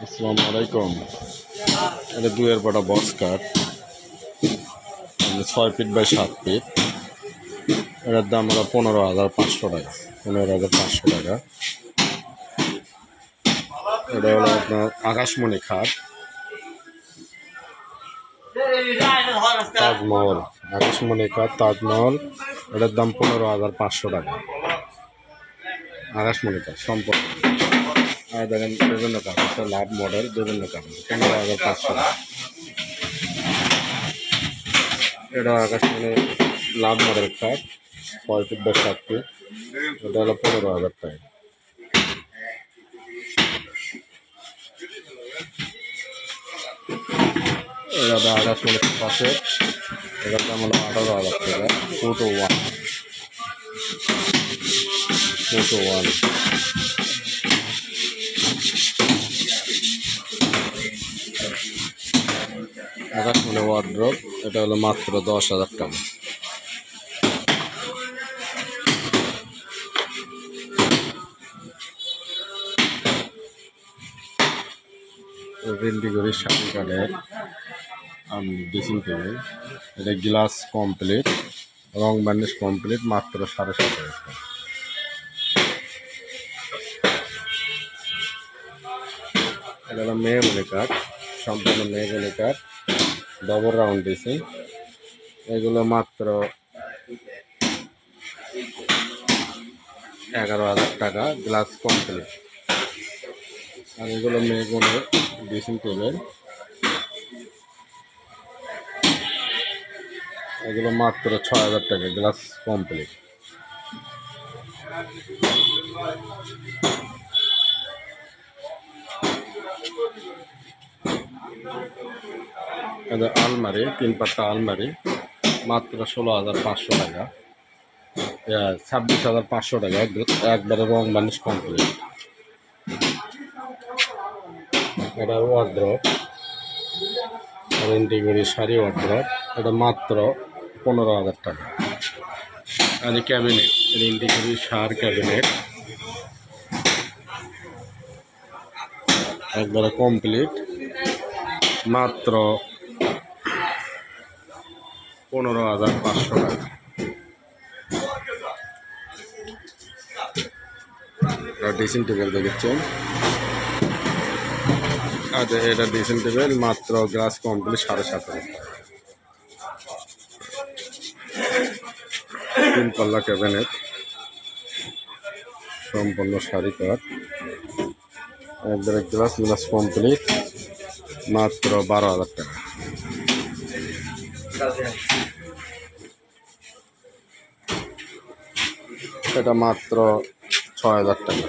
আসসালামু আলাইকুম। এটা 2-এর বড় বক্স কাঠ, 6 ফিট বাই 7 ফিট। এটার দাম হলো 15,500 টাকা। 15,500 টাকা। এটা হলো আপনার আকাশমণি খাট, তাজমহল। আকাশমণি খাট তাজমহল, এটার দাম 15,500 টাকা। আকাশমণি খাট সম্পূর্ণ। আর দেখেন বিভিন্ন কাঠ আছে, লাভ মডেল বিভিন্ন কাঠ, 15,500 টাকা। এটা আকাশমণি লাভ মডেল কাঠ, 6 ফিট বাই 7 ফিট। এটা হলো 15,000 টাকা। এটা আকাশমণি পাশে, এটার দাম হলো 18,000 টাকা। 2-to-1 আকাশমণি ওয়ার্ড্রপ, এটা হলো মাত্র 10,000 টাকা। ভেন্ডিগরি শাড়ি কাঠের ড্রেসিং টেবিল, এটা গ্লাস কমপ্লিট, রং বার্নিশ কমপ্লিট, মাত্র 7,500 টাকা। এটা হলো মেহগনি কাঠ, সম্পূর্ণ মেহগনি কাঠ, ডবল রাউন্ড ড্রেসিং। এগুলো মাত্র 11,000 টাকা, গ্লাস কমপ্লিট। আর এগুলো মেহগনি ড্রেসিং টেবিল, এগুলো মাত্র 6,000 টাকা, গ্লাস কমপ্লিট। আলমারি, 3 পাতা আলমারি, মাত্র 16,500 টাকা। 26,500 টাকা, একবারে রং বার্নিশ কমপ্লিট। এটা ওয়ার্ড্রপ, ভেন্ডিগরি শাড়ি ওয়ার্ড্রপ, এটা মাত্র 15,000 টাকা। আর ক্যাবিনেট, ভেন্ডিগরি শাড়ি ক্যাবিনেট, একবারে কমপ্লিট, মাত্র 15,500 টাকা। ড্রেসিং টেবিল দেখছেন, আচ্ছা এটা ড্রেসিং টেবিল, মাত্র গ্লাস কমপ্লিট 7,500 টাকা। 3 পাল্লা ক্যাবিনেট, সম্পূর্ণ শাড়ি কাঠ, একবারে গ্লাস কমপ্লিট, মাত্র 12,000 টাকা। এটা মাত্র 6,000 টাকা।